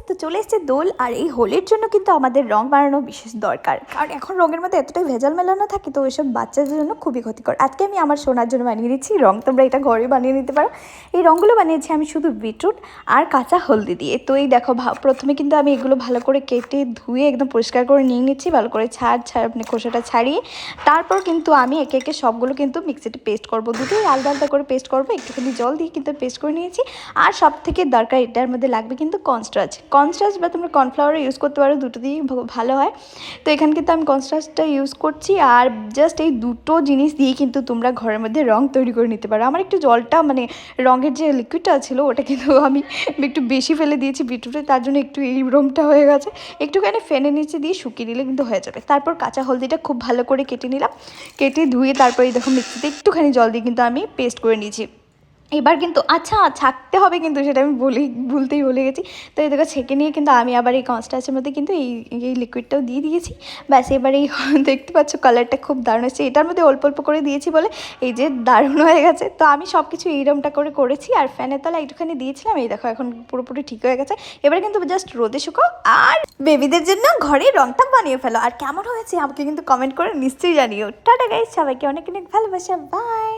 তো চলে এসেছে দোল, আর এই হোলির জন্য কিন্তু আমাদের রং বানানো বিশেষ দরকার, কারণ এখন রঙের মধ্যে এতটাই ভেজাল মেলানো থাকে, তো ওইসব বাচ্চাদের জন্য খুবই ক্ষতিকর। আজকে আমি আমার সোনার জন্য বানিয়ে নিচ্ছি রং, তোমরা এটা ঘরে বানিয়ে নিতে পারো। এই রঙগুলো বানিয়েছি আমি শুধু বিটরুট আর কাঁচা হলদি দিয়ে। তো এই দেখো প্রথমে কিন্তু আমি এগুলো ভালো করে কেটে ধুয়ে একদম পরিষ্কার করে নিয়ে নিচ্ছি, ভালো করে মানে খোসাটা ছাড়িয়ে। তারপর কিন্তু আমি একে একে সবগুলো কিন্তু মিক্সিতে পেস্ট করবো, দুটোই আলাদা আলাদা করে পেস্ট করবো, একটুখানি জল দিয়ে কিন্তু পেস্ট করে নিয়েছি। আর সব থেকে দরকার এটার মধ্যে লাগবে কিন্তু কর্নস্টার্চ বা তোমরা কর্নফ্লাওয়ারও ইউজ করতে পারো, দুটো দিয়েই ভালো হয়। তো এখানে কিন্তু আমি কর্নস্টার্চটা ইউজ করছি, আর জাস্ট এই দুটো জিনিস দিয়ে কিন্তু তোমরা ঘরের মধ্যে রং তৈরি করে নিতে পারো। আমার একটু জলটা মানে রঙের যে লিকুইডটা ছিল ওটা কিন্তু আমি একটু বেশি ফেলে দিয়েছি বিটরুটে, তার জন্য একটু এই রঙটা হয়ে গেছে। একটুখানি ফ্যানের নিচে দিয়ে শুকিয়ে দিলে কিন্তু হয়ে যাবে। তারপর কাঁচা হলদিটা খুব ভালো করে কেটে নিলাম, কেটে ধুয়ে তারপরে দেখো মিক্সিতে একটুখানি জল দিয়ে কিন্তু আমি পেস্ট করে নিয়েছি। এবার কিন্তু আচ্ছা ছাঁকতে হবে, কিন্তু সেটা আমি ভুলতেই ভুলে গেছি। তো এই দেখো ছেঁকে নিয়ে কিন্তু আমি আবার এই কর্নস্টার্চের মধ্যে কিন্তু এই লিকুইডটাও দিয়ে দিয়েছি। ব্যাস এবার এই দেখতে পাচ্ছ কালারটা খুব দারুণ এসেছে, এটার মধ্যে অল্প অল্প করে দিয়েছি বলে এই যে দারুণ হয়ে গেছে। তো আমি সব কিছু এইরকমটা করেছি, আর ফ্যানের তলা একটুখানি দিয়েছিলাম। এই দেখো এখন পুরোপুরি ঠিক হয়ে গেছে। এবার কিন্তু জাস্ট রোদে শুকাও আর বেবিদের জন্য ঘরে রংটা বানিয়ে ফেলো। আর কেমন হয়েছে আমাকে কিন্তু কমেন্ট করে নিশ্চয়ই জানিও। টাটা গাইস, সবাইকে অনেক অনেক ভালোবাসা, বাই।